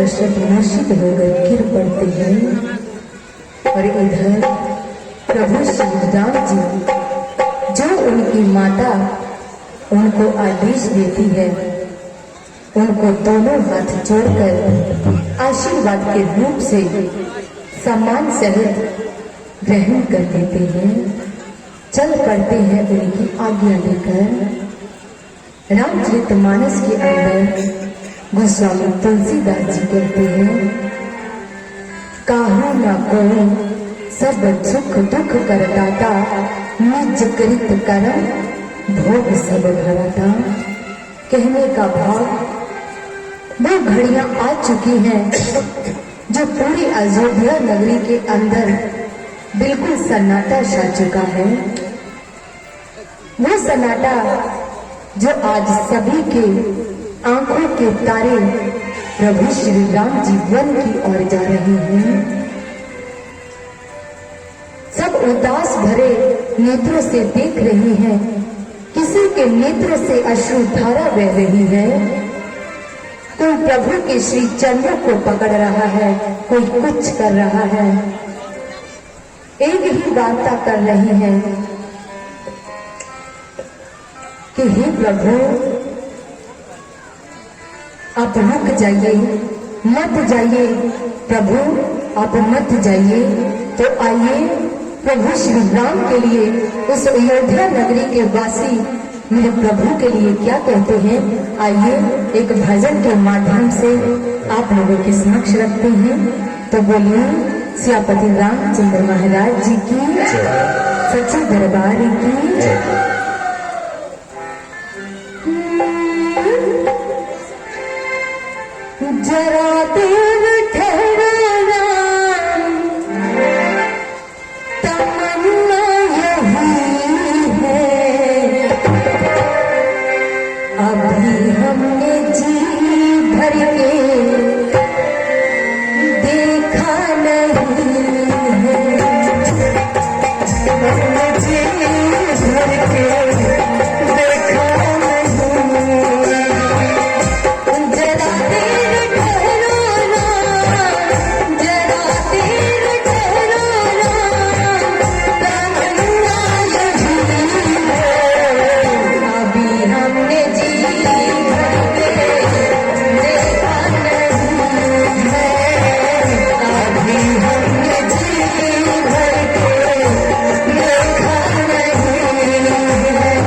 दशरथ मूर्छित होकर गिर पड़ते हैं और इधर प्रभु श्री राम जी जो उनकी माता उनको आदेश देती है उनको दोनों हाथ जोड़कर आशीर्वाद के रूप से सम्मान सहित ग्रहण कर लेते हैं। चल पड़ते हैं उनकी आज्ञा लेकर। रामचरितमानस के अंदर गोस्वामी तुलसीदास जी कहते हैं, काहू न कोई सब सुख दुख करदाता, निज कृत कर्म भोग सब भरता। कहने का भाव वो घड़ियां आ चुकी हैं जो पूरी अयोध्या नगरी के अंदर बिल्कुल सन्नाटा छा चुका है। वो सन्नाटा जो आज सभी के आंखों के तारे प्रभु श्री राम जी वन की ओर जा रहे हैं। सब उदास भरे नेत्रों से देख रही हैं। किसी के नेत्र से अश्रुधारा बह रही है। कोई प्रभु के श्री चरणों को पकड़ रहा है, कोई कुछ कर रहा है। एक ही वार्ता कर रही है कि हे प्रभु आप रुक जाइए, मत जाइए। प्रभु आप मत जाइए। तो आइए प्रभु श्री राम के लिए, उस अयोध्या नगरी के वासी मेरे प्रभु के लिए क्या कहते हैं, आइए एक भजन के माध्यम से आप लोगों के समक्ष रखते हैं। तो बोलिए सियापति रामचंद्र महाराज जी की, सच्चे दरबार की। जरा देर ठहरना, तमन्ना यही है। अभी हमने जी भर के देखा नहीं है। हमने जी भर के देखा नहीं। जरा देर ठहरो ना, जरा देर ठहरो ना, तमन्ना यही है। अभी हमने जी भर के देखा नहीं है। अभी हमने जी भर के देखा नहीं है।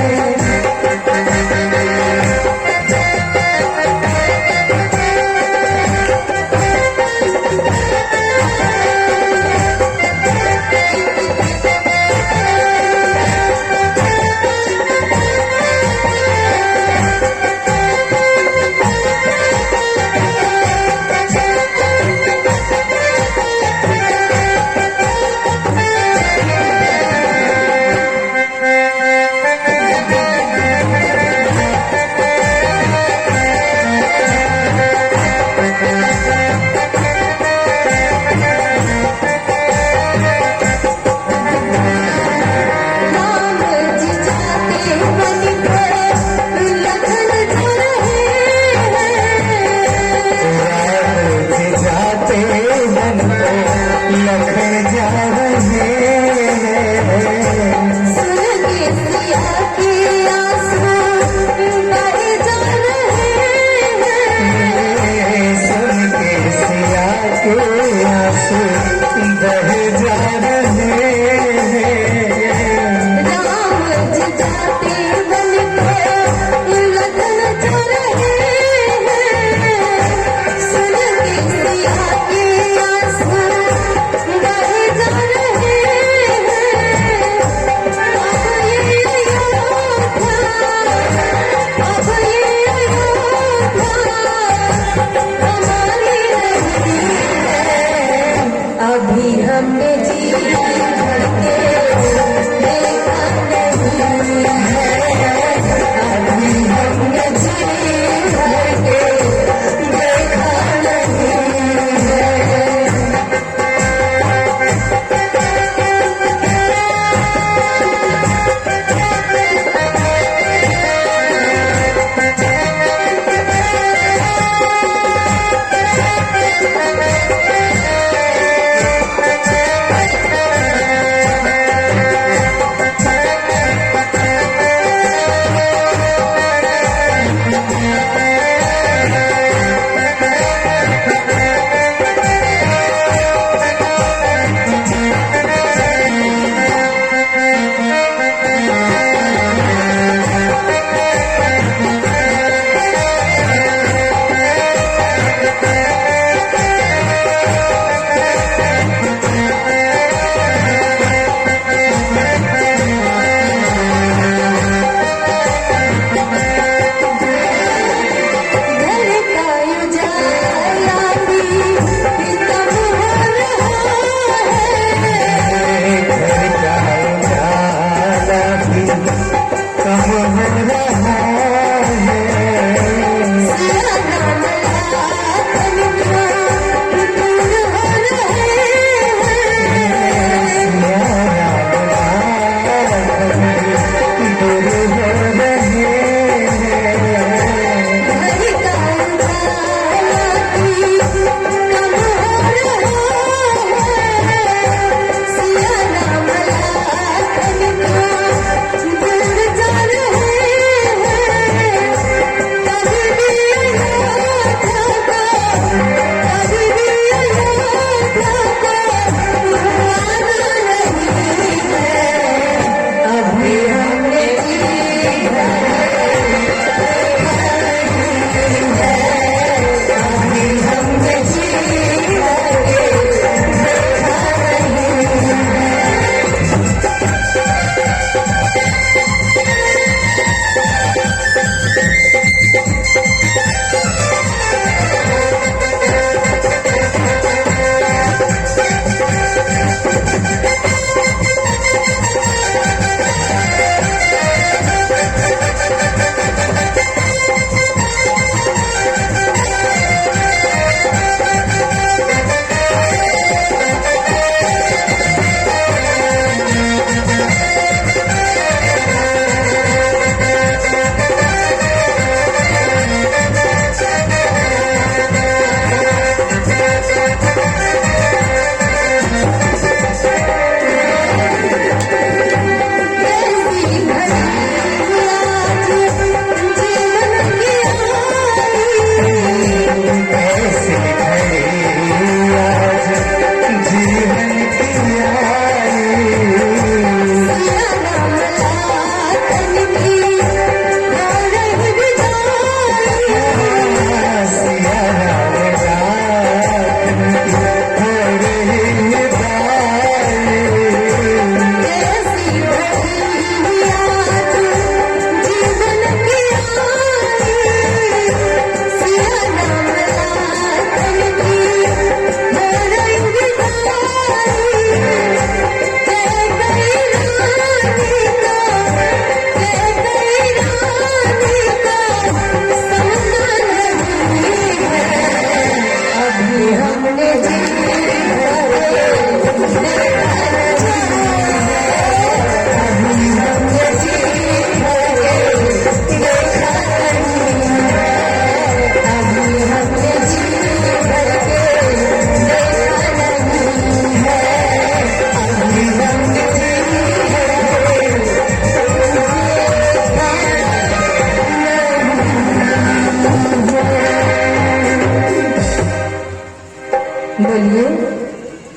बोलिए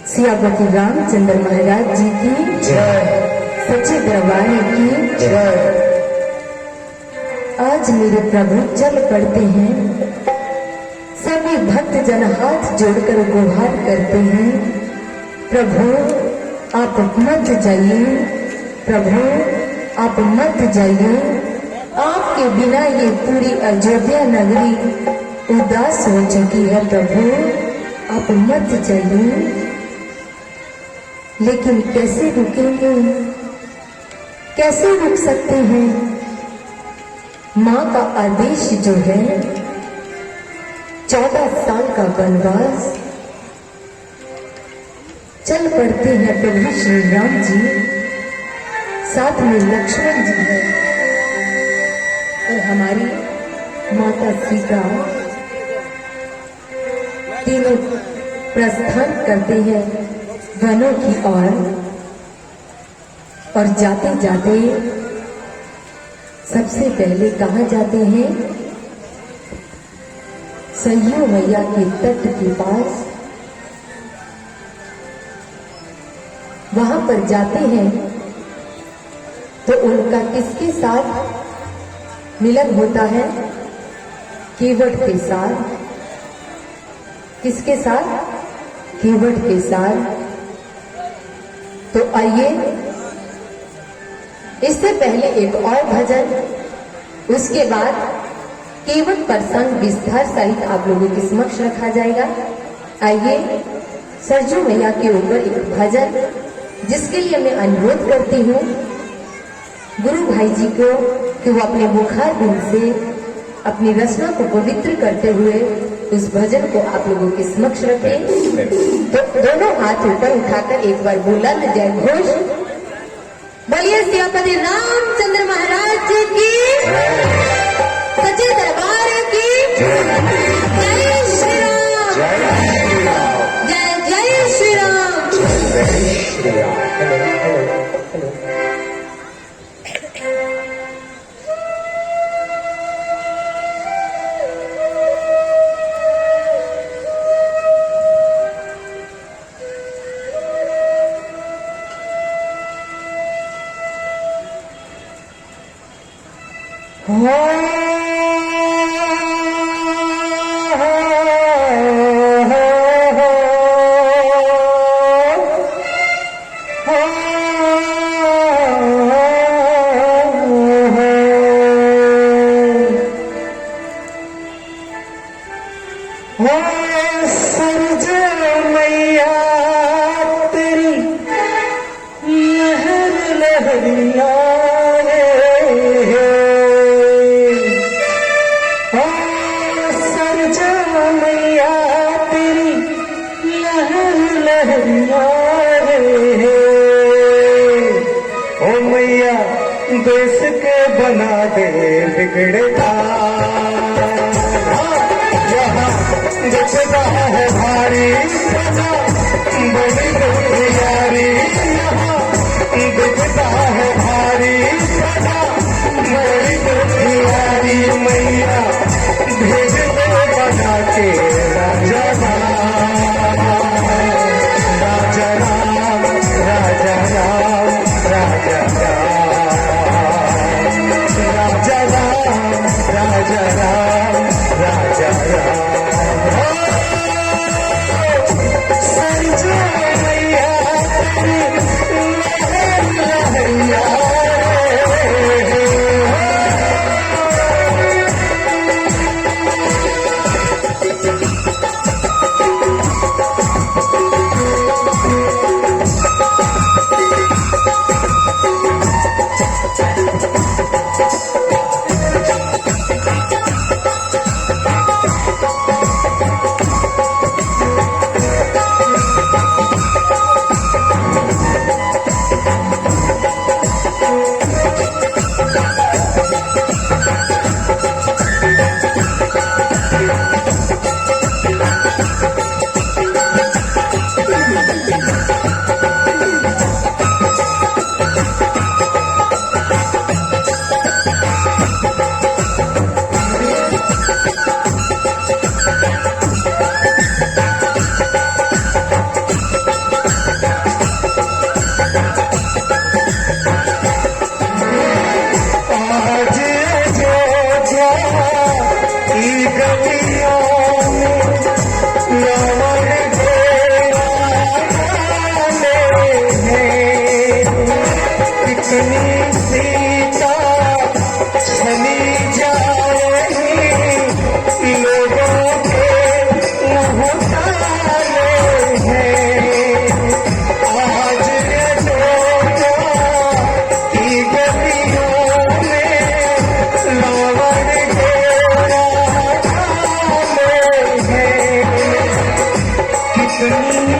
सियापति रामचंद्र महाराज जी की जय। सच्चे दरबार की जय। आज मेरे प्रभु चल पड़ते हैं, सभी भक्त जन हाथ जोड़कर गुहार करते हैं, प्रभु आप मत जाइए, प्रभु आप मत जाइए, आपके बिना ये पूरी अयोध्या नगरी उदास हो चुकी है, प्रभु आप मत जाइए। लेकिन कैसे रुकेंगे, कैसे रुक सकते हैं? माँ का आदेश जो है 14 साल का वनवास, चल पड़ते हैं प्रभु श्री राम जी, साथ में लक्ष्मण जी है और हमारी माता सीता, तीनों प्रस्थान करते हैं वनों की ओर। और जाते जाते सबसे पहले कहाँ जाते हैं? सरयू मैया के तट के पास, वहां पर जाते हैं तो उनका किसके साथ मिलन होता है? केवट के साथ। किसके साथ? केवट के साथ। तो आइए इससे पहले एक और भजन, उसके बाद केवट प्रसंग विस्तार सहित आप लोगों के समक्ष रखा जाएगा। आइए सरजू मैया के ऊपर एक भजन, जिसके लिए मैं अनुरोध करती हूँ गुरु भाई जी को कि वो अपने मुखार बिंद से अपनी रचना को पवित्र करते हुए उस भजन को आप लोगों के समक्ष रखें। तो दोनों हाथ ऊपर उठाकर एक बार बोला न जय घोष, बोलिए सियापति रामचंद्र महाराज जी की, सच्चे दरबार की जय श्री राम, जय जय श्री राम, जय श्री राम। देश के बना दे बिगड़े यहाँ दिखता है भारी सजा बड़ी यारी, यहाँ दिखता है भारी सजा बड़ी यारी, मैया भेज दे बना के राजा राम, राजा राम, राजा राम, राजा राम, राजा राम, राजा राम, राजा राम। संजय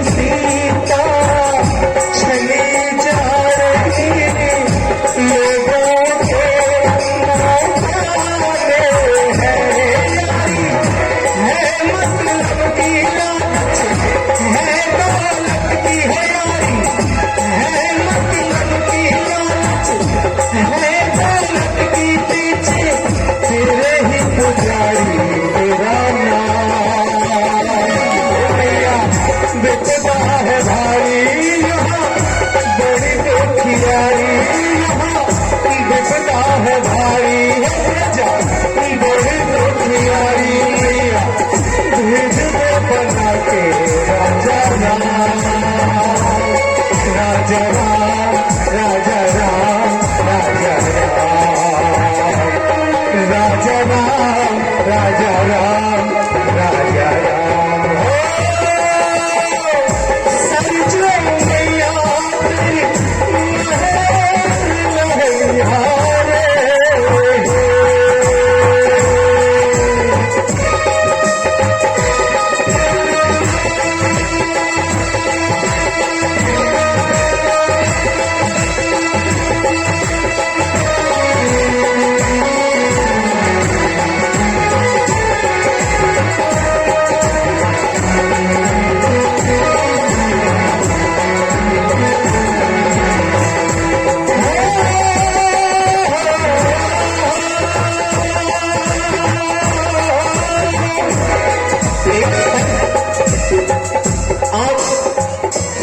सीता चली जा रही लोगों के मौकाने है यारी है मतलब की लालच है दौलत की है यारी है मतलब की लालच है दौलत की पीछे तेरे ही पुजारी तेरा बेचता है भारी यहाँ बड़ी दुखियारी यहाँ बेचता है भारी है प्रजा बड़ी दुखियारी मैया भेज दे बना के राजा राम राजा राम राजा राम राजा राम राजा राम राजा राम राजा राम सरजो मैया तेरी लहरिया रे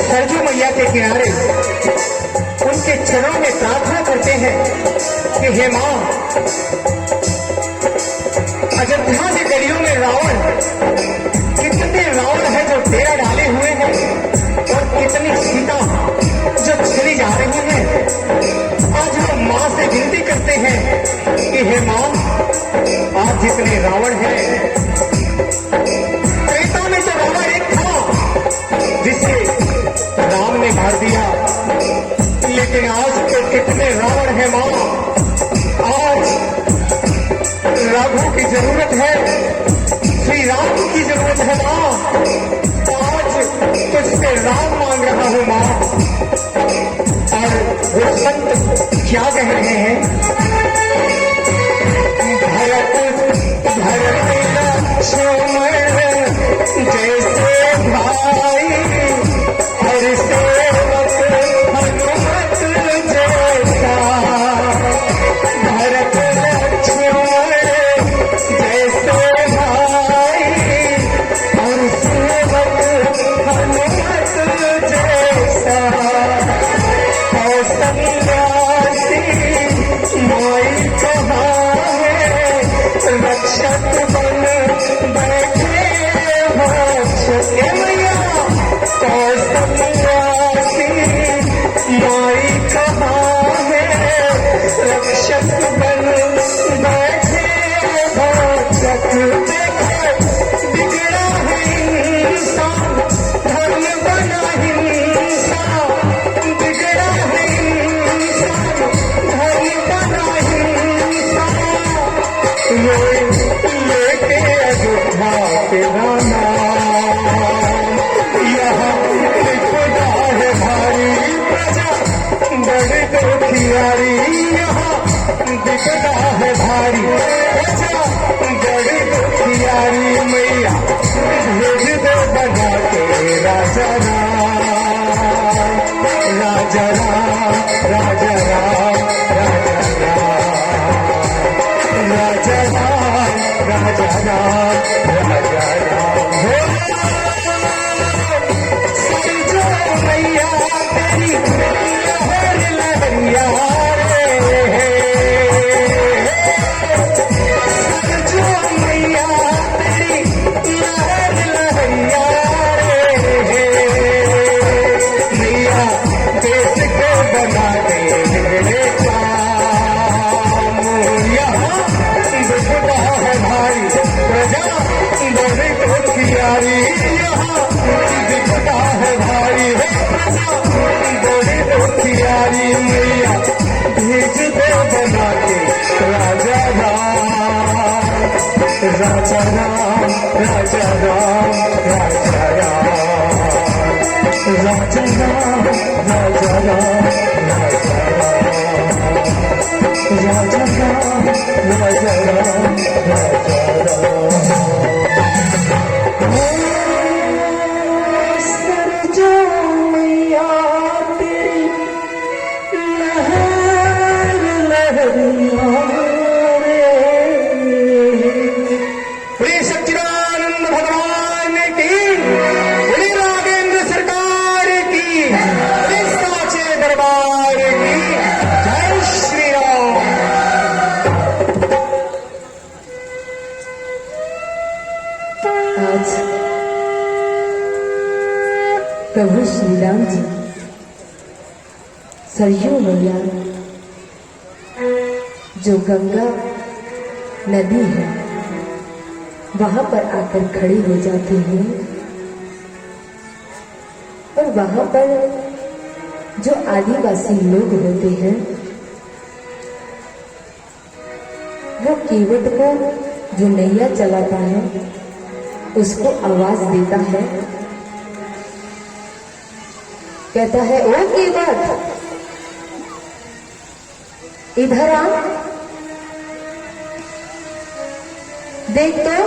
सरजू मैया के किनारे उनके चरणों में प्रार्थना करते हैं कि हे मां, अयोध्या के गलियों में रावण, कितने रावण है जो डेरा डाले हुए हैं और कितनी सीता जो चली जा रही है। आज हम मां से विनती करते हैं कि हे मां, आज जितने रावण हैं, त्रेता में तो रावण एक था जिसे राम ने मार दिया, लेकिन आज तो कितने रावण है मां। आज राघव की जरूरत है, श्री राम की जरूरत है मां। आज तुझसे राम मांग रहा हूं मां। और वो संत क्या कह रहे हैं? भरत भरत लक्ष्मण जैसे भाई हर सेवक हनुमत जैसा। भरत लक्ष्मण जैसे भाई हर सेवक हनुमत जैसा। कौशल्यासी माई कहाँ है, रक्षक बन बैठे भक्षक मैया। कौशल्यासी माई कहाँ है, रक्षक बन बैठे भक्षक। देखो बिगड़ा है इंसान, धर्म बना हिंसा। बिगड़ा है इंसान, धर्म बना हिंसा। लेके अयोध्या तेरा नाम, यहाँ खुदा है भारी प्रजा बड़ी दुखियारी। यहाँ विपदा है भारी प्रजा बड़ी दुखियारी मैया भेज दे बना के राजा राम राजा राम राजा राम राजा राम राजा राम राजा राम राजा राम। सरजो मैया तेरी लहर लहरिया रे। सरजो मैया तेरी लहर लहरिया रे। मैया देश को बना दे मेरे काम। यहाँ दुखदा है भाई प्रजा बड़ी दुखियारी। यहाँ दिखता है भाई है प्रजा बड़ी दुखियारी। मैया भेज दे बना के राजा राम राजा राम राजा राम राजा राम। राजा राम राजा राम राजा राम राजा राम राजा राम सरजो मैया तेरी लहर लहरिया रे सच्चिदानंद भगवान की बोले राघवेंद्र सरकार की बोले साचे दरबार की जय श्री राम। आज प्रभु श्री राम जी सरयू मैया जो गंगा नदी है वहां पर आकर खड़े हो जाते हैं और वहां पर जो आदिवासी लोग होते हैं वो केवट को जो नैया चलाता है उसको आवाज देता है, कहता है ओ केवट इधर आ, देख तो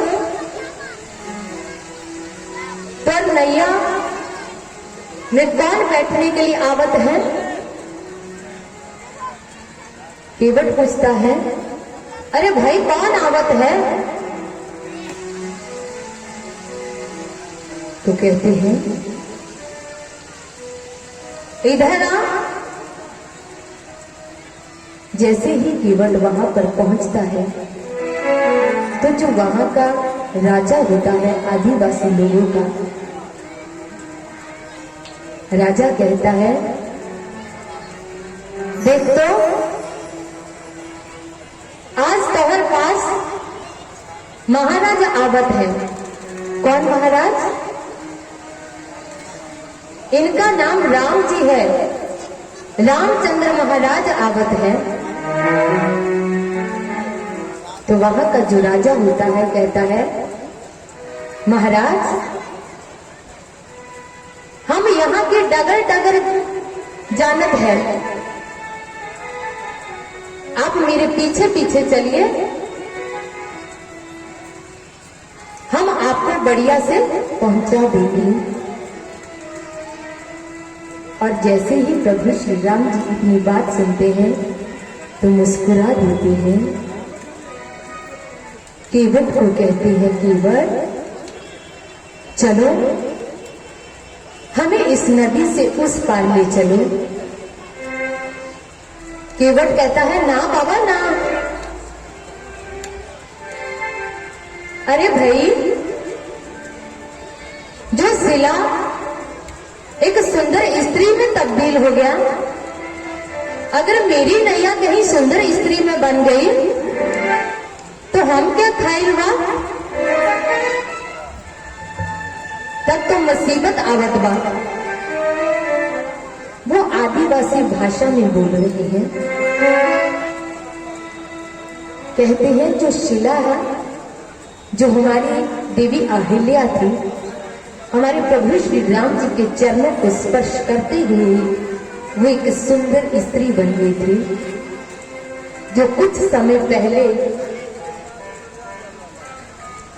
पर नैया में कौन बैठने के लिए आवत है। केवट पूछता है अरे भाई कौन आवत है। तो कहते हैं इधर आ। जैसे ही केवट वहां पर पहुंचता है तो जो वहां का राजा होता है आदिवासी लोगों का, राजा कहता है देख तो आज तोहर पास महाराज आवत है। कौन महाराज? इनका नाम राम जी है, रामचंद्र महाराज आवत है। तो वहां का जो राजा होता है कहता है महाराज हम यहाँ के डगर डगर जानत है, आप मेरे पीछे पीछे चलिए, हम आपको बढ़िया से पहुंचा देंगे। और जैसे ही प्रभु श्री राम जी अपनी बात सुनते हैं तो मुस्कुरा देते हैं। केवट को कहते हैं केवट चलो हमें इस नदी से उस पार ले चलो। केवट कहता है ना बाबा ना। अरे भाई जो शिला एक सुंदर स्त्री में तब्दील हो गया, अगर मेरी नैया कहीं सुंदर स्त्री में बन गई तो हम क्या खाइल बा, तब तो मुसीबत आवत बा। वो आदिवासी भाषा में बोल रहे हैं, कहते हैं जो शिला है जो हमारी देवी अहिल्या थी, हमारे प्रभु श्री राम जी के चरणों को स्पर्श करते हुए वो एक सुंदर स्त्री बन गई थी, जो कुछ समय पहले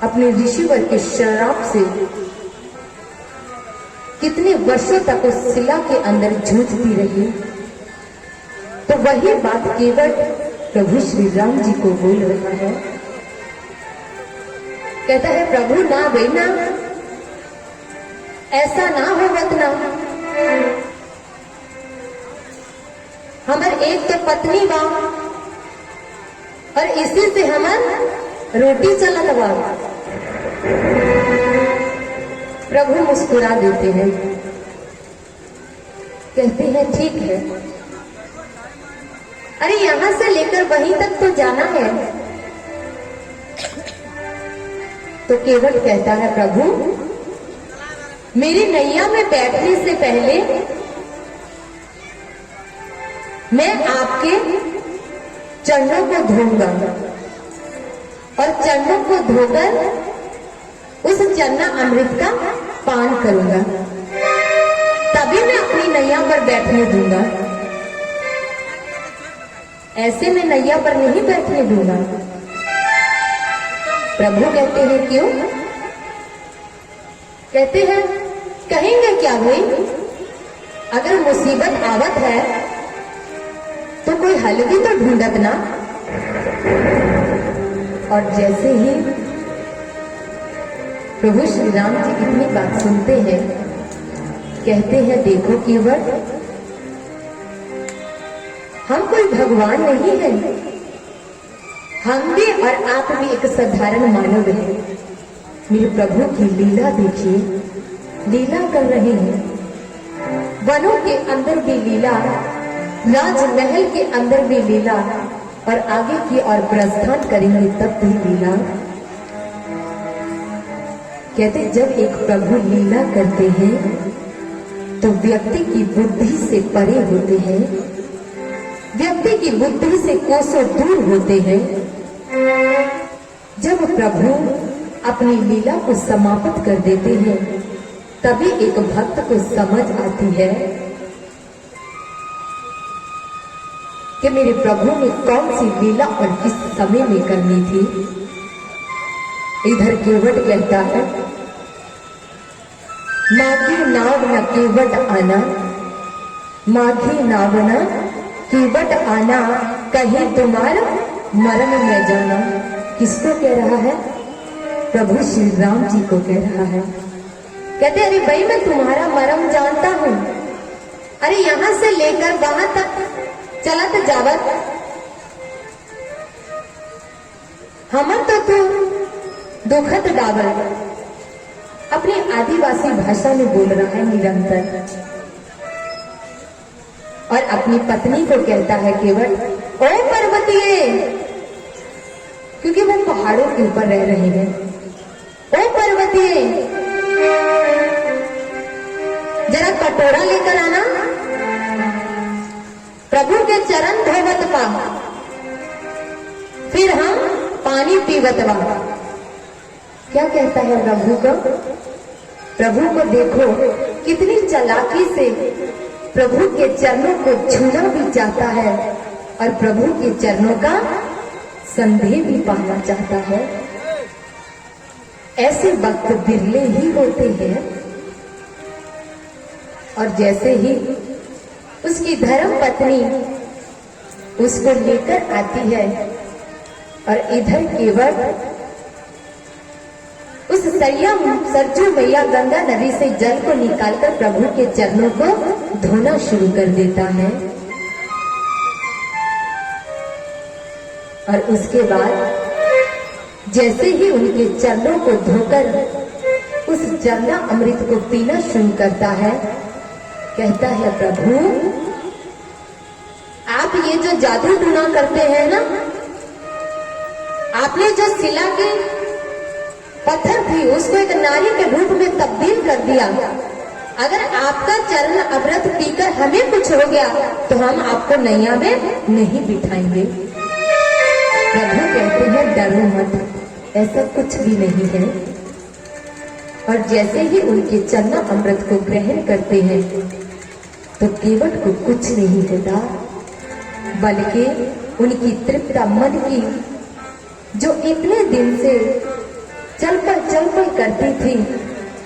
अपने ऋषिवर के श्राप से कितने वर्षों तक उस शिला के अंदर जूझती रही। तो वही बात केवट प्रभु श्री राम जी को बोल रहा है। कहता है प्रभु ना बेना, ऐसा ना हो मत ना। हमार एक तो पत्नी बा और इसी से हमार रोटी चलत बा। प्रभु मुस्कुरा देते हैं, कहते हैं ठीक है, अरे यहां से लेकर वहीं तक तो जाना है। तो केवट कहता है प्रभु मेरी नैया में बैठने से पहले मैं आपके चरणों को धोऊंगा और चरणों को धोकर उस चन्ना अमृत का पान करूंगा, नैया पर बैठने दूंगा, ऐसे में नैया पर नहीं बैठने दूंगा। प्रभु कहते हैं क्यों? कहते हैं कहेंगे क्या भाई, अगर मुसीबत आवत है तो कोई हल भी तो ढूंढत ना। और जैसे ही प्रभु श्री राम जी इतनी बात सुनते हैं, कहते हैं देखो केवट, हम कोई भगवान नहीं है, हम भी और आप भी एक साधारण मानव हैं। मेरे प्रभु की लीला देखिए, लीला कर रहे हैं, वनों के अंदर भी लीला, राजमहल के अंदर भी लीला, और आगे की ओर प्रस्थान करेंगे तब भी लीला। कहते जब एक प्रभु लीला करते हैं तो व्यक्ति की बुद्धि से परे होते हैं, व्यक्ति की बुद्धि से कोसों दूर होते हैं। जब प्रभु अपनी लीला को समाप्त कर देते हैं तभी एक भक्त को समझ आती है कि मेरे प्रभु ने कौन सी लीला और किस समय में करनी थी। इधर केवट कहता है माघी नाव न केवट आना, माघी नाव न केवट आना, कहीं तुम्हारा मरण में जाना। किसको कह रहा है? प्रभु श्री राम जी को कह रहा है। कहते अरे भाई मैं तुम्हारा मरम जानता हूं, अरे यहां से लेकर वहां तक चलत जावत हमन तो तू दुखत डावल। अपनी आदिवासी भाषा में बोल रहा है निरंतर, और अपनी पत्नी को कहता है केवट, ओ पर्वतीय, क्योंकि वो पहाड़ों के ऊपर रह रहे हैं। ओ पर्वतीय, जरा कटोरा लेकर आना, प्रभु के चरण धोवत पा, फिर हम पानी पीवत बा। क्या कहता है प्रभु को? प्रभु को देखो कितनी चालाकी से प्रभु के चरणों को छूना भी चाहता है और प्रभु के चरणों का संदेह भी पाना चाहता है। ऐसे वक्त बिरले ही होते हैं। और जैसे ही उसकी धर्म पत्नी उसको लेकर आती है और इधर केवट उस सरजू मैया गंगा नदी से जल को निकालकर प्रभु के चरणों को धोना शुरू कर देता है। और उसके बाद जैसे ही उनके चरणों को धोकर उस चरना अमृत को पीना शुरू करता है, कहता है प्रभु आप ये जो जादू टूना करते हैं ना, आपने जो शिला के पत्थर थी उसको एक नारी के रूप में तब्दील कर दिया। अगर आपका चरण अमृत पीकर हमें कुछ हो गया तो हम आपको नैया में नहीं बिठाएंगे। प्रभु कहते हैं डरो मत, ऐसा कुछ भी नहीं है। और जैसे ही उनके चरना अमृत को ग्रहण करते हैं तो केवट को कुछ नहीं होता, बल्कि उनकी तृप्ता मन की जो इतने दिन से चल पल करती थी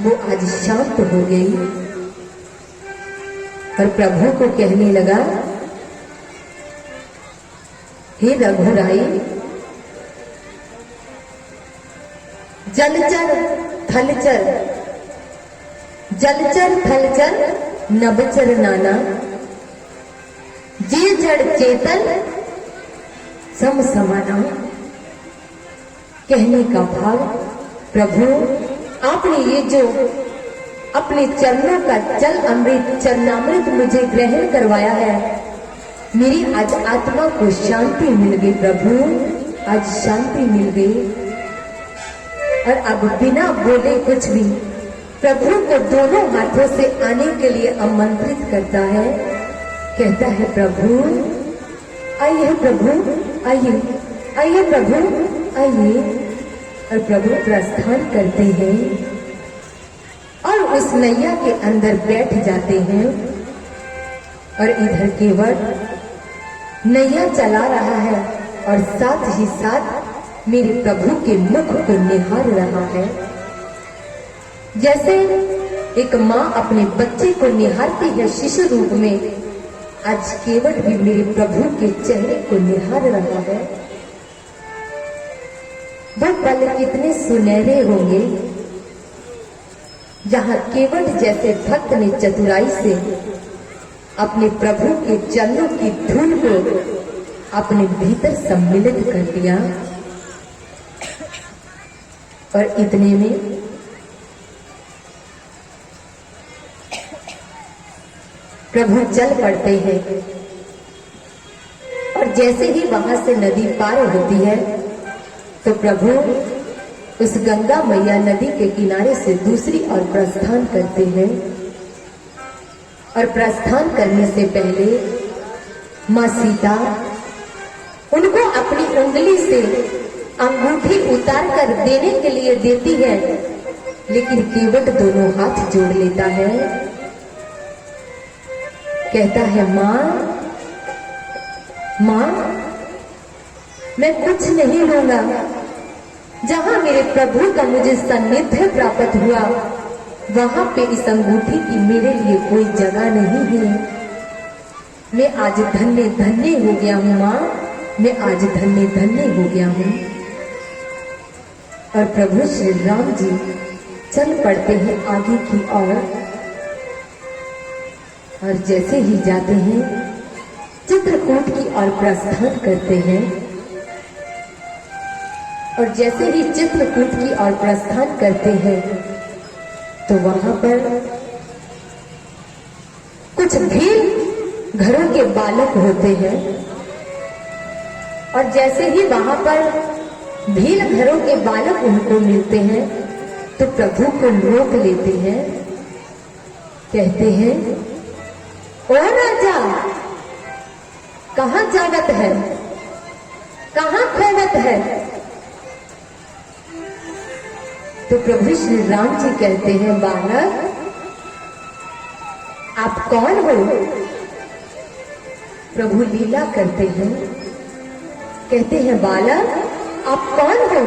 वो आज शांत हो गई। और प्रभु को कहने लगा, हे रघुराई, जलचर थलचर, जलचर थलचर नभचर नाना, जे जड़ चेतन सम समाना। कहने का भाव, प्रभु आपने ये जो अपने चरणों का जल अमृत चरणामृत मुझे ग्रहण करवाया है, मेरी आज आत्मा को शांति मिल गई। प्रभु आज शांति मिल गई। और अब बिना बोले कुछ भी प्रभु को दोनों हाथों से आने के लिए आमंत्रित करता है। कहता है प्रभु आइए, प्रभु आइए, आइए प्रभु आइए। और प्रभु प्रस्थान करते हैं और उस नैया के अंदर बैठ जाते हैं। और इधर केवट नैया चला रहा है और साथ ही साथ मेरे प्रभु के मुख को निहार रहा है। जैसे एक माँ अपने बच्चे को निहारती है शिशु रूप में, आज केवट भी मेरे प्रभु के चेहरे को निहार रहा है। वो पल कितने सुनहरे होंगे जहां केवट जैसे भक्त ने चतुराई से अपने प्रभु के चरणों की धूल को अपने भीतर सम्मिलित कर दिया। और इतने में प्रभु चल पड़ते हैं और जैसे ही वहां से नदी पार होती है तो प्रभु उस गंगा मैया नदी के किनारे से दूसरी ओर प्रस्थान करते हैं। और प्रस्थान करने से पहले मां सीता उनको अपनी उंगली से अंगूठी उतार कर देने के लिए देती है, लेकिन केवट दोनों हाथ जोड़ लेता है, कहता है मां मां मैं कुछ नहीं लूंगा। जहां मेरे प्रभु का मुझे सान्निध्य प्राप्त हुआ वहां पे इस अंगूठी की मेरे लिए कोई जगह नहीं है। मैं आज धन्य धन्य हो गया हूं मां, मैं आज धन्य धन्य हो गया हूं। और प्रभु श्री राम जी चल पड़ते हैं आगे की ओर। और जैसे ही जाते हैं चित्रकूट की ओर प्रस्थान करते हैं। और जैसे ही चित्रकूट की ओर प्रस्थान करते हैं तो वहां पर कुछ भील घरों के बालक होते हैं। और जैसे ही वहां पर भील घरों के बालक उनको मिलते हैं तो प्रभु को रोक लेते हैं, कहते हैं ओ राजा कहां जागत है, कहां खोवत है। तो प्रभु श्री राम जी कहते हैं बालक आप कौन हो। प्रभु लीला करते हैं, कहते हैं बालक आप कौन हो।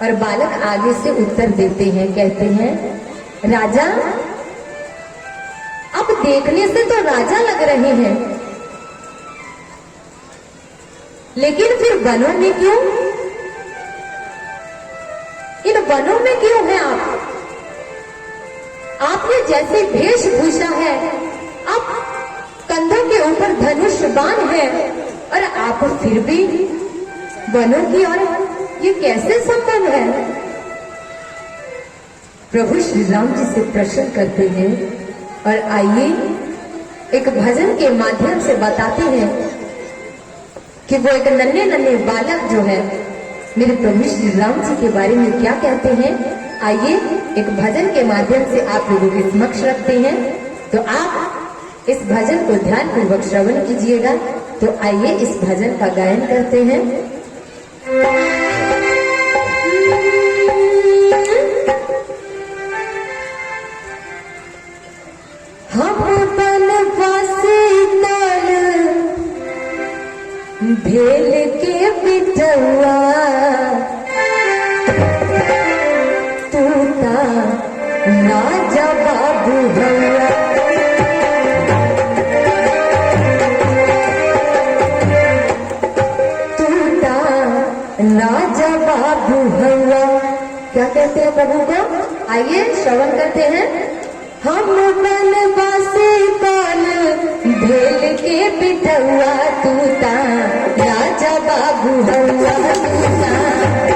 और बालक आगे से उत्तर देते हैं, कहते हैं राजा अब देखने से तो राजा लग रहे हैं, लेकिन फिर वनों में क्यों, इन वनों में क्यों हैं आप। आपने जैसे वेशभूषा है, आप कंधों के ऊपर धनुष बाण है और आप फिर भी वनों की ओर, ये कैसे संभव है। प्रभु श्री राम जी से प्रश्न करते हैं और आइए एक भजन के माध्यम से बताते हैं कि वो एक नन्हे नन्हे बालक जो है मेरे प्रभु श्री राम जी के बारे में क्या कहते हैं। आइए एक भजन के माध्यम से आप लोगों के समक्ष रखते हैं, तो आप इस भजन को ध्यानपूर्वक श्रवण कीजिएगा। तो आइए इस भजन का गायन करते हैं। भेल के बिठुआ तूता राजा बाबू हवा, तूता राजा बाबू हवा। क्या कहते हैं प्रभु को, आइए श्रवण करते हैं। हम बनवासी पाल भेल के बिठुआ तूता राजा बाबू हवा, तूता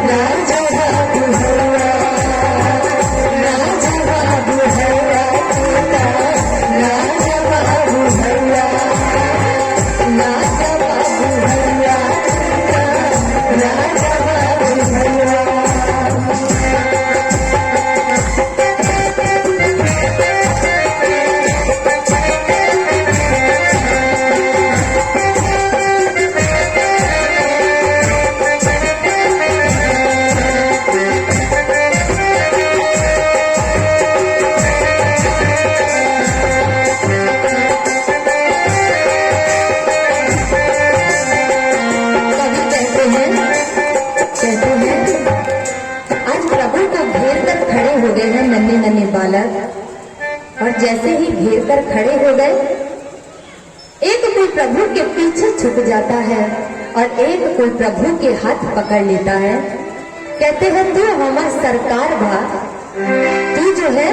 राजा बाबू हवा, राजा बाबू हवा, तूता राजा बाबू हवा, राजा बाबू हवा, तूता राजा बाबू हवा। और जैसे ही घेर कर खड़े हो गए, एक कोई प्रभु के पीछे छुप जाता है और एक कोई प्रभु के हाथ पकड़ लेता है। कहते हैं तू हमार सरकार बा, तू जो है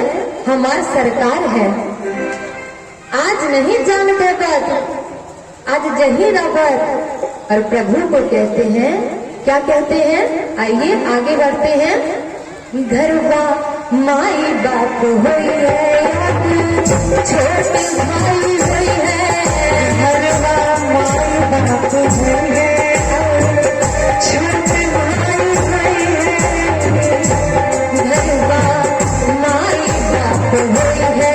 हमार सरकार है, आज नहीं जानते बात, आज जही रबत। और प्रभु को कहते हैं, क्या कहते हैं, आइए आगे बढ़ते हैं। घरवा माई बाप होई है, छोटे भाई होई है, घरवा माई बाप होई है, छोटे भाई होई है, घरवा माई बाप होई है,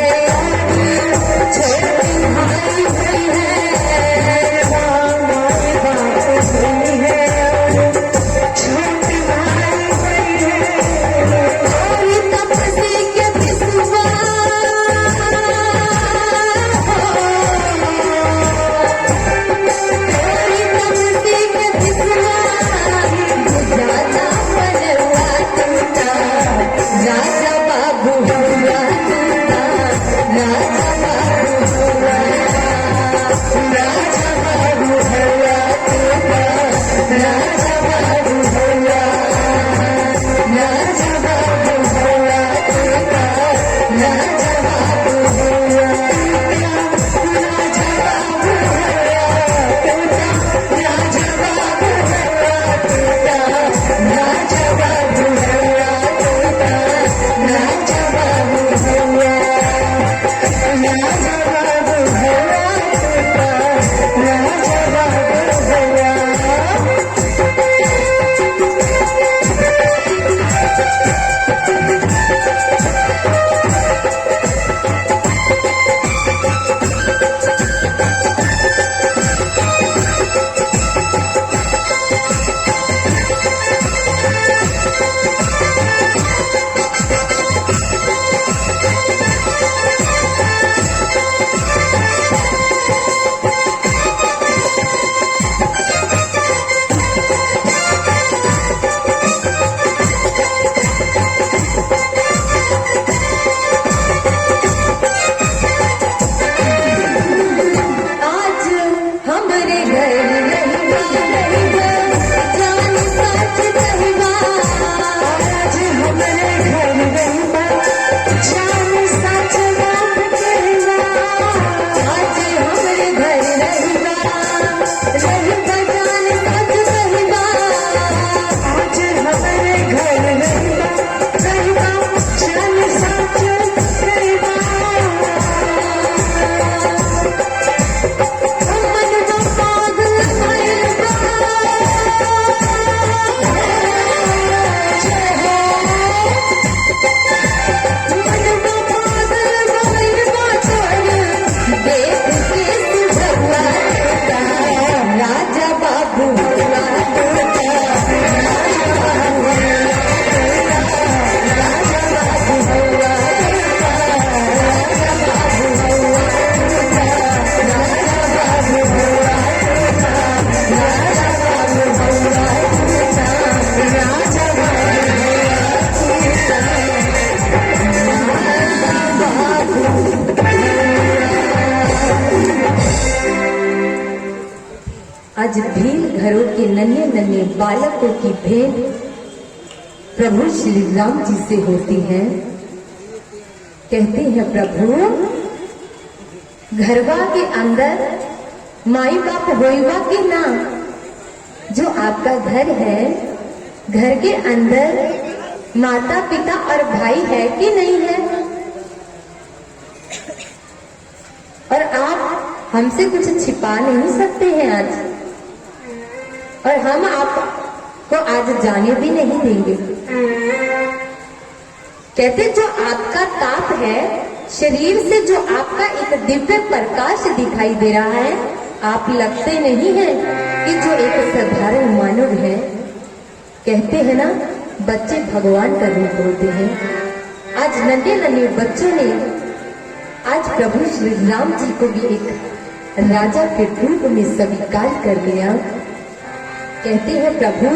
छोटे भाई होई है, घरवा माई बाप होई है, छोटे भाई होई है। और तपसी के बिसवा राजा बाबू हुआ तूता, राजा बाबू हुआ, राजा बाबू हुआ तूता, राजा बाबू हुआ, राजा बाबू हुआ तूता, राजा बाबू हुआ, राजा बाबू हुआ तूता, राजा बाबू हुआ तूता, राजा बाबू हुआ तूता, राजा बाबू हुआ, राजा बाबू हुआ तूता, राजा बाबू हुआ। आज हमरे घर रहिबा, जान सच कहिबा, आज हमरे घर रहिबा, जान सच बात कहिबा, आज हमरे घर रहिबा, जान सच कहिबा, आज हमरे घर रहिबा, जान सच कहिबा। मनवा पागल भइल बा, मनवा पागल भइल बा तोर, देख के सुझवा तोता, राजा बाबू हुआ तोता, राजा बाबू हुआ तोता, राजा बाबू हुआ तोता, राजा बाबू हुआ तोता, राजा बाबू हुआ तोता, राजा बाबू हुआ तोता, राजा बाबू आज भील घरों के नन्हे नन्हे बालकों की भेंट प्रभु श्री राम जी से होती है। कहते हैं प्रभु घरवा के अंदर माई बाप होइबा कि ना, जो आपका घर है, घर के अंदर माता पिता और भाई है कि नहीं है, और आप हमसे कुछ छिपा नहीं सकते हैं आज, और हम आपको आज जाने भी नहीं देंगे। कहते जो आपका ताप है, शरीर से जो आपका एक दिव्य प्रकाश दिखाई दे रहा है, आप लगते नहीं हैं कि जो एक साधारण मानव है। कहते हैं ना, बच्चे भगवान का रूप होते हैं। आज नन्हे नन्हे बच्चों ने आज प्रभु श्री राम जी को भी एक राजा के रूप में स्वीकार कर लिया। कहते हैं प्रभु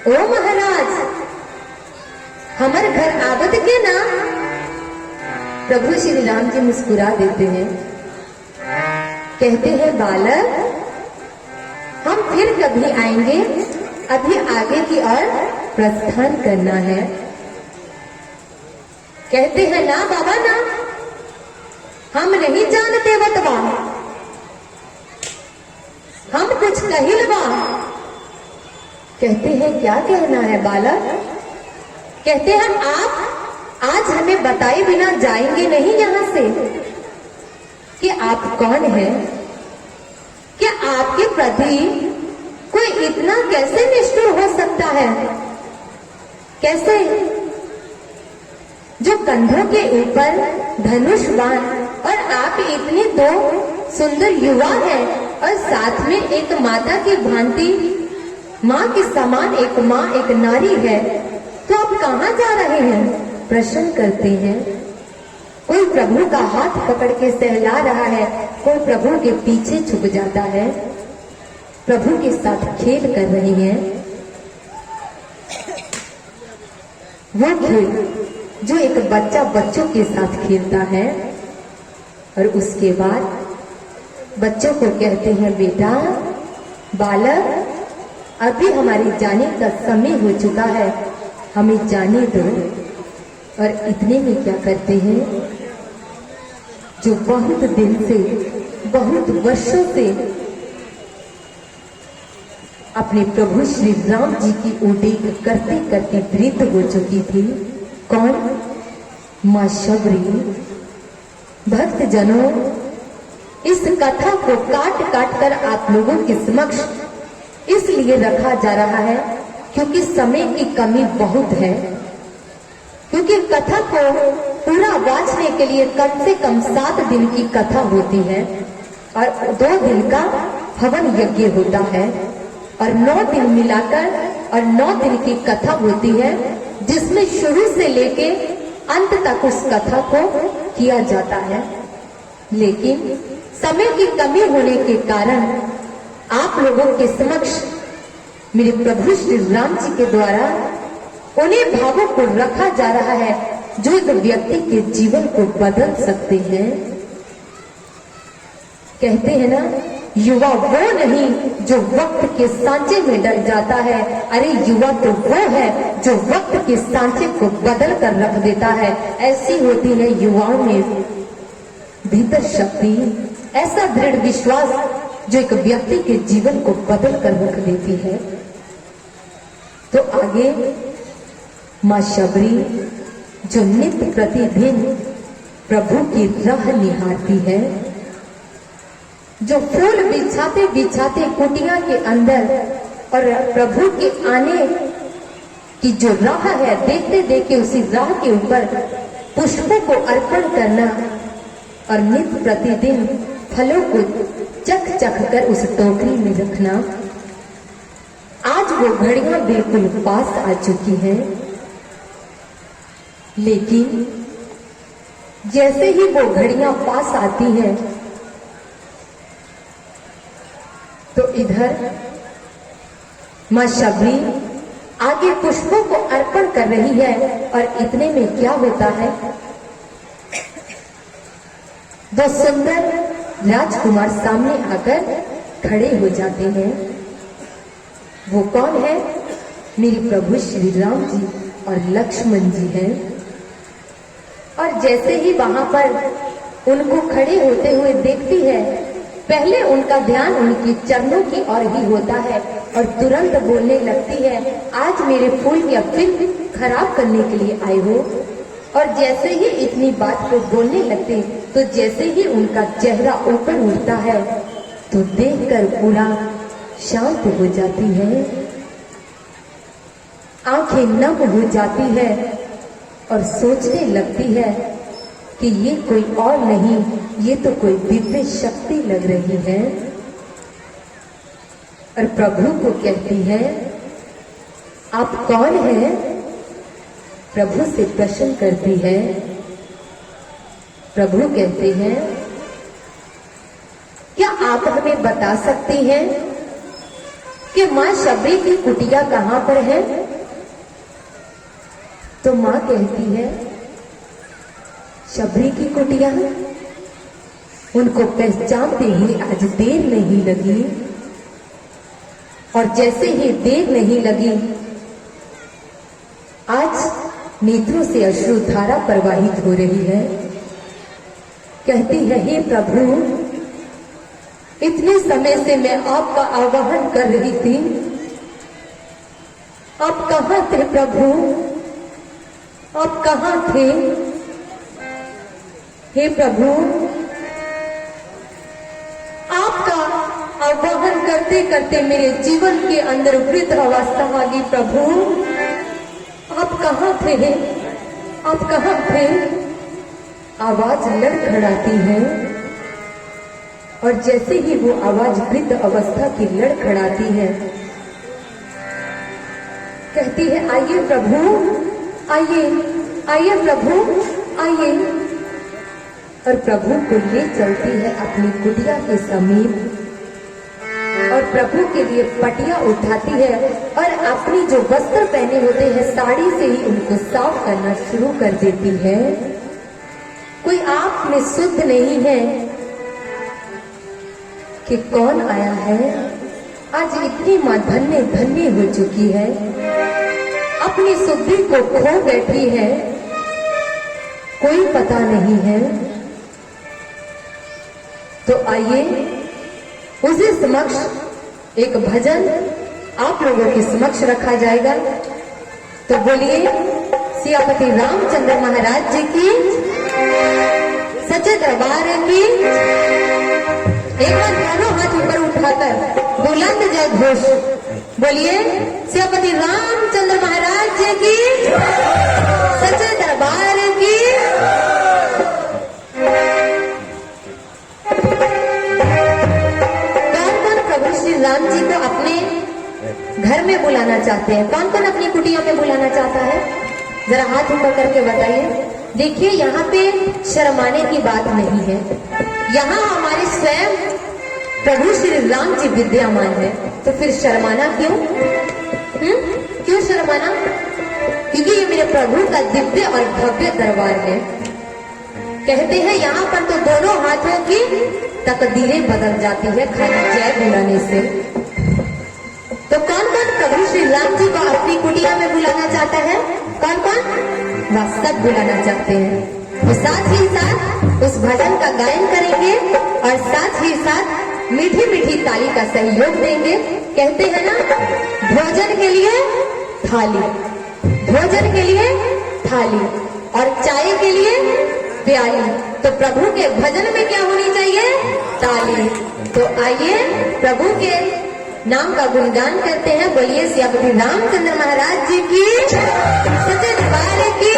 ओ महाराज, हमारे घर आवत के ना, प्रभु श्री राम जी मुस्कुरा देते हैं, कहते हैं बालक हम फिर कभी आएंगे, अभी आगे की ओर प्रस्थान करना है। कहते हैं ना बाबा ना, हम नहीं जानते बतवा, हम कुछ कहिलवा। कहते हैं क्या कहना है बालक? कहते हैं आप आज हमें बताए बिना जाएंगे नहीं यहां से कि आप कौन हैं? क्या आपके प्रति कोई इतना कैसे निष्ठुर हो सकता है? कैसे? जो कंधों के ऊपर धनुष बाण और आप इतने दो सुंदर युवा हैं और साथ में एक माता की भांति, माँ के समान एक माँ एक नारी है, तो आप कहाँ जा रहे हैं? प्रश्न करते हैं। कोई प्रभु का हाथ पकड़ के सहला रहा है, कोई प्रभु के पीछे छुप जाता है, प्रभु के साथ खेल कर रहे हैं। वो खेल जो एक बच्चा बच्चों के साथ खेलता है और उसके बाद बच्चों को कहते हैं बेटा बालक अभी हमारी जाने का समय हो चुका है, हमें जाने दो। और इतने में क्या करते हैं, जो बहुत दिन से बहुत वर्षों से अपने प्रभु श्री राम जी की उड़ीक करते करते वृद्ध हो चुकी थी। कौन? मां शबरी। भक्त जनों, इस कथा को काट काट कर आप लोगों के समक्ष इसलिए रखा जा रहा है क्योंकि समय की कमी बहुत है, क्योंकि कथा को पूरा वाचने के लिए कम से कम 7 दिन की कथा होती है और 2 दिन का हवन यज्ञ होता है और 9 दिन मिलाकर और 9 दिन की कथा होती है, जिसमें शुरू से लेके अंत तक उस कथा को किया जाता है। लेकिन समय की कमी होने के कारण आप लोगों के समक्ष मेरे प्रभु श्री राम जी के द्वारा उन्हीं भावों को रखा जा रहा है जो एक व्यक्ति के जीवन को बदल सकते हैं। कहते हैं ना, युवा वो नहीं जो वक्त के सांचे में डल जाता है, अरे युवा तो वो है जो वक्त के सांचे को बदल कर रख देता है। ऐसी होती है युवाओं में भीतर शक्ति, ऐसा दृढ़ विश्वास जो एक व्यक्ति के जीवन को बदल कर रख देती है। तो आगे मां शबरी जो नित्य प्रतिदिन प्रभु की राह निहारती है, जो फूल बिछाते बिछाते कुटिया के अंदर और प्रभु के आने की जो राह है, देखते देखते उसी राह के ऊपर पुष्पों को अर्पण करना और नित्य प्रतिदिन फलों को चख चख कर उस टोकरी में रखना, आज वो घड़ियां बिल्कुल पास आ चुकी हैं। लेकिन जैसे ही वो घड़ियां पास आती हैं तो इधर मां शबरी आगे पुष्पों को अर्पण कर रही है और इतने में क्या होता है, 2 सुंदर राजकुमार सामने आकर खड़े हो जाते हैं। वो कौन है? मेरे प्रभु श्री राम जी और लक्ष्मण जी हैं। और जैसे ही वहां पर उनको खड़े होते हुए देखती है, पहले उनका ध्यान उनके चरणों की ओर ही होता है और तुरंत बोलने लगती है, आज मेरे फूल क्या फिर खराब करने के लिए आए हो? और जैसे ही इतनी बात को बोलने लगते तो जैसे ही उनका चेहरा ऊपर उठता है तो देखकर पूरा शांत हो जाती है, आंखें नम हो जाती है और सोचने लगती है कि ये कोई और नहीं, ये तो कोई दिव्य शक्ति लग रही है। और प्रभु को कहती है, आप कौन हैं? प्रभु से प्रश्न करती है। प्रभु कहते हैं, क्या आप हमें बता सकती हैं कि मां शबरी की कुटिया कहां पर है? तो मां कहती है, शबरी की कुटिया, उनको पहचानते ही आज देर नहीं लगी। और जैसे ही देर नहीं लगी, आज नेत्रों से अश्रुधारा प्रवाहित हो रही है। कहती है, हे प्रभु, इतने समय से मैं आपका आवाहन कर रही थी, आप कहां थे प्रभु, आप कहां थे? हे प्रभु, आपका आवाहन करते करते मेरे जीवन के अंदर वृद्ध अवस्था आ गई। प्रभु, आप कहां थे, आप कहां थे? आवाज लड़खड़ाती है, और जैसे ही वो आवाज वृद्ध अवस्था की लड़खड़ाती है, कहती है, आइए प्रभु, आइए, आइए प्रभु, आइए। और प्रभु को ले चलती है अपनी कुटिया के समीप, और प्रभु के लिए पटिया उठाती है, और अपनी जो वस्त्र पहने होते हैं साड़ी से ही उनको साफ करना शुरू कर देती है। कोई आप में शुद्ध नहीं है कि कौन आया है। आज इतनी मां धन्य धन्य हो चुकी है, अपनी शुद्धि को खो बैठी है, कोई पता नहीं है। तो आइए उसी समक्ष एक भजन आप लोगों के समक्ष रखा जाएगा। तो बोलिए, सियापति रामचंद्र महाराज जी की, सच्चे दरबार की। एक बार दोनों हाथ ऊपर उठाकर बुलंद जय घोष बोलिए, सियापति रामचंद्र महाराज जी की, सच्चे दरबार की। कौन कौन प्रभु श्री राम जी को अपने घर में बुलाना चाहते हैं? कौन कौन अपनी कुटिया में बुलाना चाहता है? जरा हाथ ऊपर करके बताइए। देखिए, यहाँ पे शर्माने की बात नहीं है, यहाँ हमारे स्वयं प्रभु श्री राम जी विद्यमान है, तो फिर शर्माना क्यों? क्यों शर्माना? क्योंकि ये मेरे प्रभु का दिव्य और भव्य दरबार है। कहते हैं यहाँ पर तो दोनों हाथों की तकदीरें बदल जाती है खाली जय बुलाने से। तो कौन कौन प्रभु श्री राम जी को अपनी कुटिया में बुलाना चाहता है? कौन कौन? वह सब बुलाना चाहते हैं। तो साथ ही साथ उस भजन का गायन करेंगे, और साथ ही साथ मीठी मीठी ताली का सहयोग देंगे। कहते हैं ना, भोजन के लिए थाली, भोजन के लिए थाली, और चाय के लिए प्याली। तो प्रभु के भजन में क्या होनी चाहिए? ताली। तो आइए प्रभु के नाम का गुणगान करते हैं। बोलिए, सियापति रामचंद्र महाराज जी की, सच्चे दरबार की।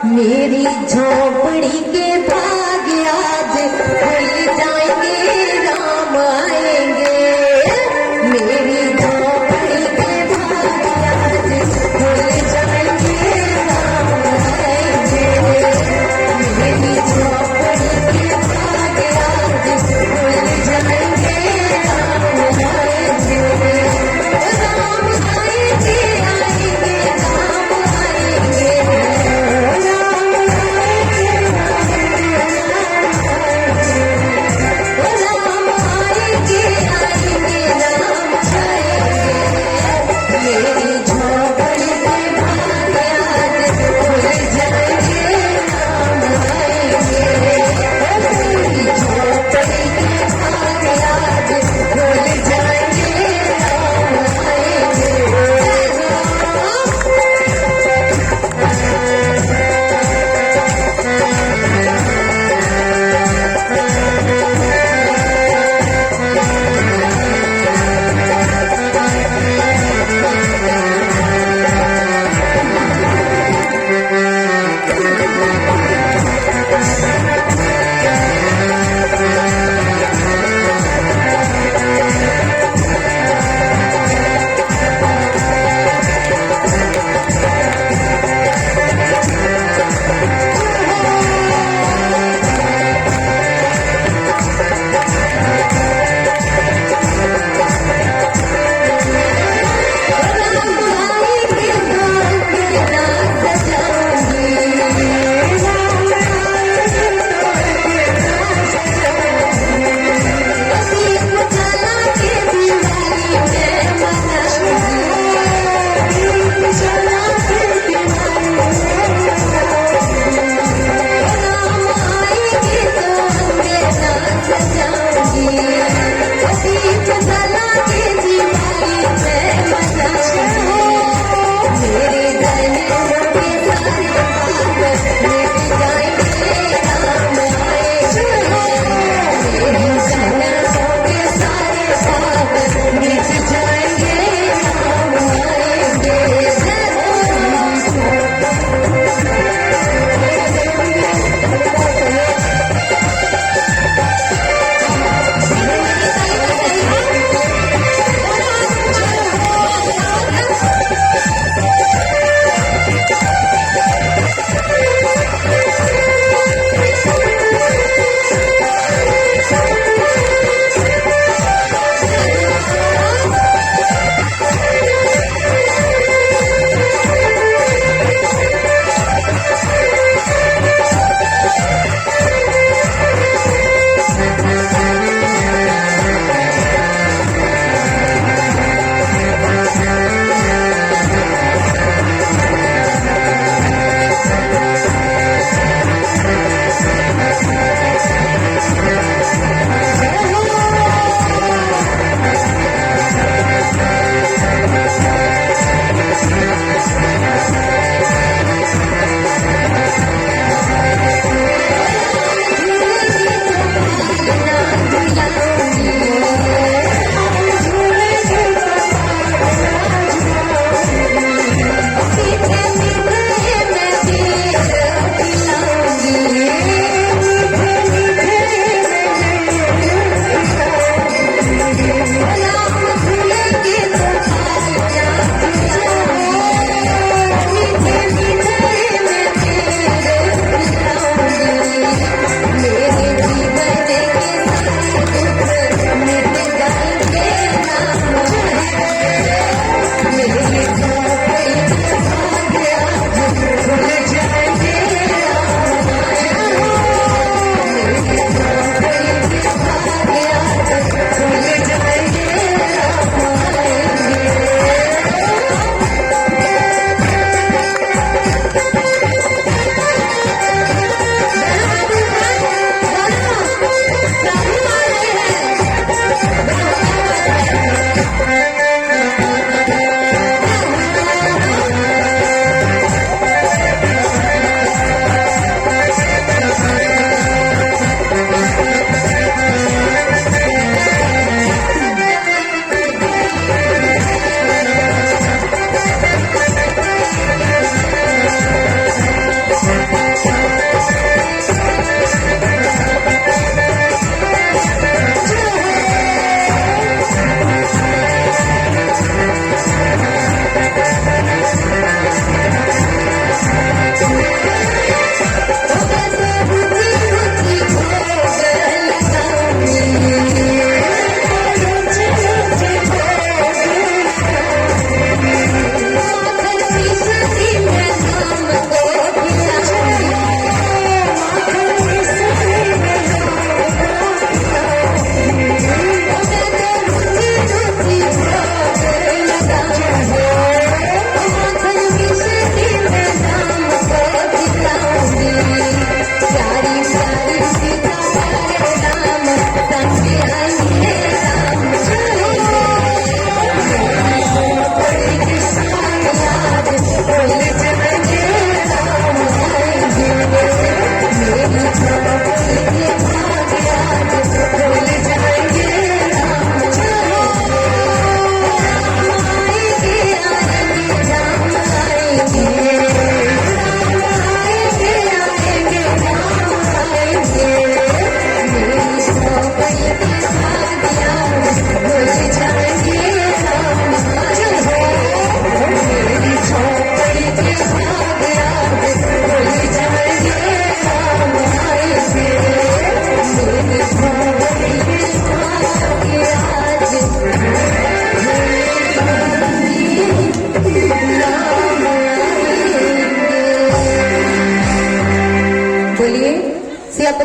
मेरी झोपड़ी के भाग्य आज खुल जाएंगे, राम आएंगे। मेरी झोपड़ी के भाग्य आज खुल जाएंगे, राम आएंगे। मेरी झोपड़ी के भाग्य आज खुल जाएंगे, राम आएंगे। राम आएंगे, आएंगे, राम आएंगे।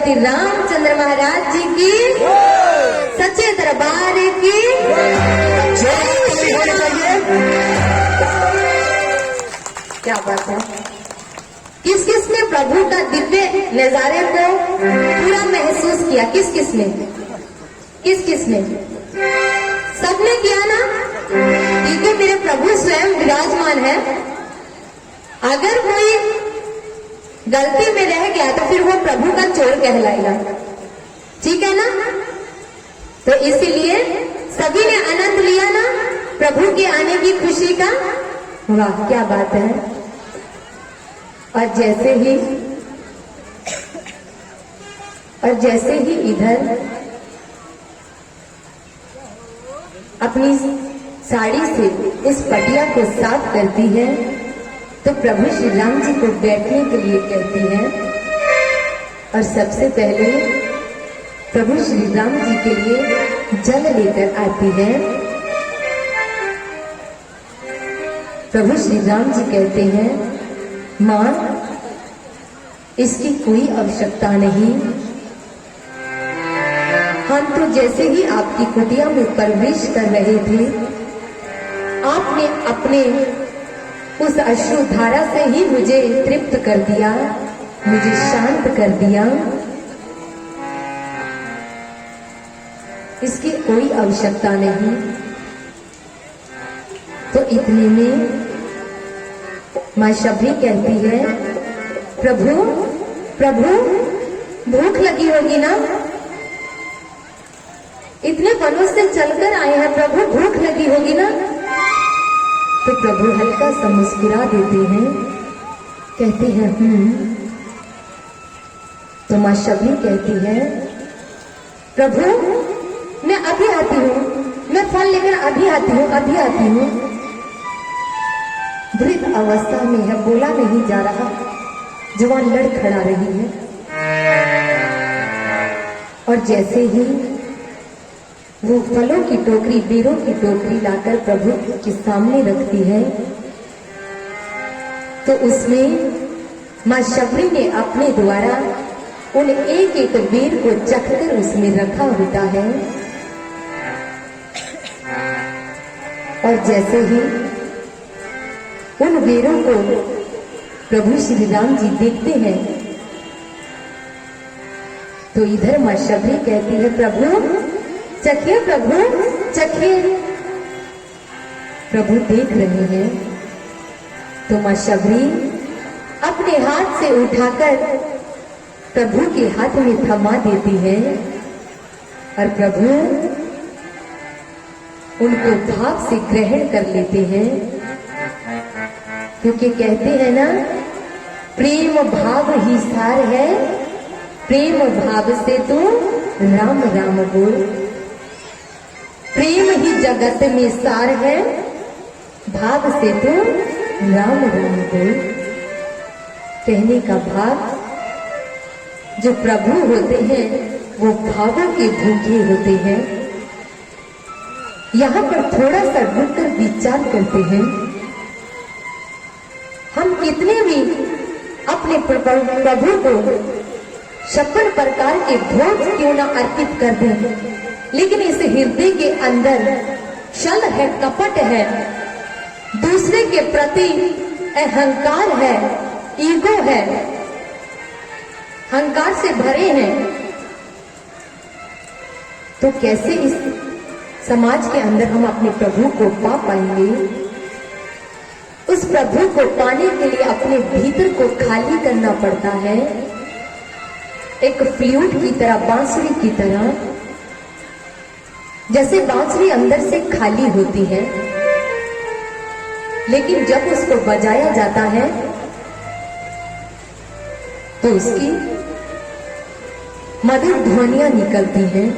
श्री रामचंद्र महाराज जी की, सच्चे दरबार की जय होनी चाहिए। क्या बात है। किस किस ने प्रभु का दिव्य नजारे को पूरा महसूस किया? किस किस ने? किस किस ने? सबने किया ना, क्योंकि मेरे प्रभु स्वयं विराजमान है। अगर कोई गलती में रह गया तो फिर वो प्रभु का चोर कहलाएगा, ठीक है ना? तो इसीलिए सभी ने आनंद लिया ना प्रभु के आने की खुशी का। वाह क्या बात है। और जैसे ही इधर अपनी साड़ी से इस पटिया को साफ करती है तो प्रभु श्री राम जी को बैठने के लिए कहती है। और सबसे पहले प्रभु श्री राम जी के लिए जल लेकर आती है। प्रभु श्री राम जी कहते हैं, मां इसकी कोई आवश्यकता नहीं। हम तो जैसे ही आपकी कुटिया में प्रवेश कर रहे थे, आपने अपने उस अश्रुधारा से ही मुझे तृप्त कर दिया, मुझे शांत कर दिया। इसकी कोई आवश्यकता नहीं। तो इतने में मां शबरी कहती है, प्रभु प्रभु भूख लगी होगी ना? इतने वनों से चलकर आए हैं प्रभु, भूख लगी होगी ना? तो प्रभु हल्का सा मुस्कुरा देते हैं, कहते हैं तो मां शबरी कहती है, प्रभु मैं अभी आती हूँ, मैं फल लेकर अभी आती हूँ, अभी आती हूँ। वृद्ध अवस्था में है, बोला नहीं जा रहा, जवान लड़ खड़ा रही है। और जैसे ही वो फलों की टोकरी, बेरों की टोकरी लाकर प्रभु के सामने रखती है तो उसमें मां शबरी ने अपने द्वारा उन एक एक बेर को चखकर उसमें रखा होता है। और जैसे ही उन बेरों को प्रभु श्री राम जी देखते हैं तो इधर मां शबरी कहती है, प्रभु चखिए, प्रभु चखिए। प्रभु देख रहे हैं तो मां शबरी अपने हाथ से उठाकर प्रभु के हाथ में थमा देती है और प्रभु उनको भाव से ग्रहण कर लेते हैं। क्योंकि कहते हैं ना, प्रेम भाव ही सार है, प्रेम भाव से तू राम राम बोल। प्रेम ही जगत में सार है, भाव से तू राम राम बोल। कहने का भाव, जो प्रभु होते हैं वो भावों के भूखे होते हैं। यहाँ पर थोड़ा सा रुककर विचार करते हैं, हम कितने भी अपने प्रभु को 56 प्रकार के भोग क्यों ना अर्पित कर दें, लेकिन इस हृदय के अंदर छल है, कपट है, दूसरे के प्रति अहंकार है, ईगो है, अहंकार से भरे हैं। तो कैसे इस समाज के अंदर हम अपने प्रभु को पा पाएंगे? उस प्रभु को पाने के लिए अपने भीतर को खाली करना पड़ता है, एक फ्लूट की तरह, बांसुरी की तरह। जैसे बांसुरी अंदर से खाली होती है, लेकिन जब उसको बजाया जाता है तो उसकी मधुर ध्वनियां निकलती हैं।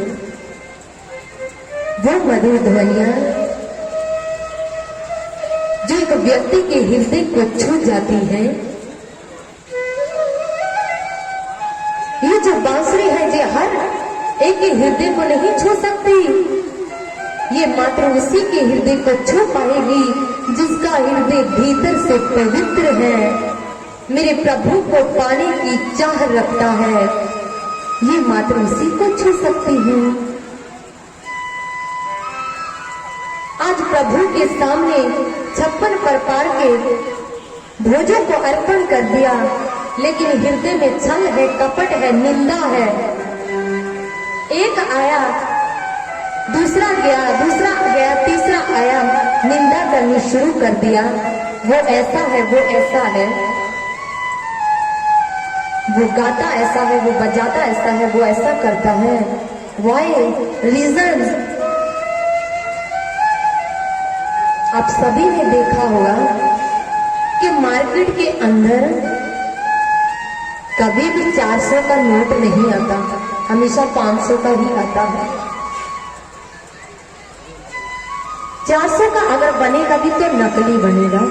वो मधुर ध्वनियां जो एक व्यक्ति के हृदय को छू जाती है। ये जो बांसुरी है, ये हर एक के हृदय को नहीं छू सकती, ये मात्र उसी के हृदय को छू पाएगी जिसका हृदय भीतर से पवित्र है, मेरे प्रभु को पाने की चाह रखता है। ये मात्र उसी को छू सकती है। आज प्रभु के सामने 56 प्रकार के भोजों को अर्पण कर दिया, लेकिन हृदय में छल है, कपट है, निंदा है। एक आया, दूसरा गया, तीसरा आया, निंदा करनी शुरू कर दिया। वो ऐसा है, वो ऐसा है, वो गाता ऐसा है, वो बजाता ऐसा है, वो ऐसा करता है। Why reason? आप सभी ने देखा होगा कि मार्केट के अंदर कभी भी 400 का नोट नहीं आता, हमेशा 500 का ही आता है। 400 का अगर बनेगा भी तो नकली बनेगा।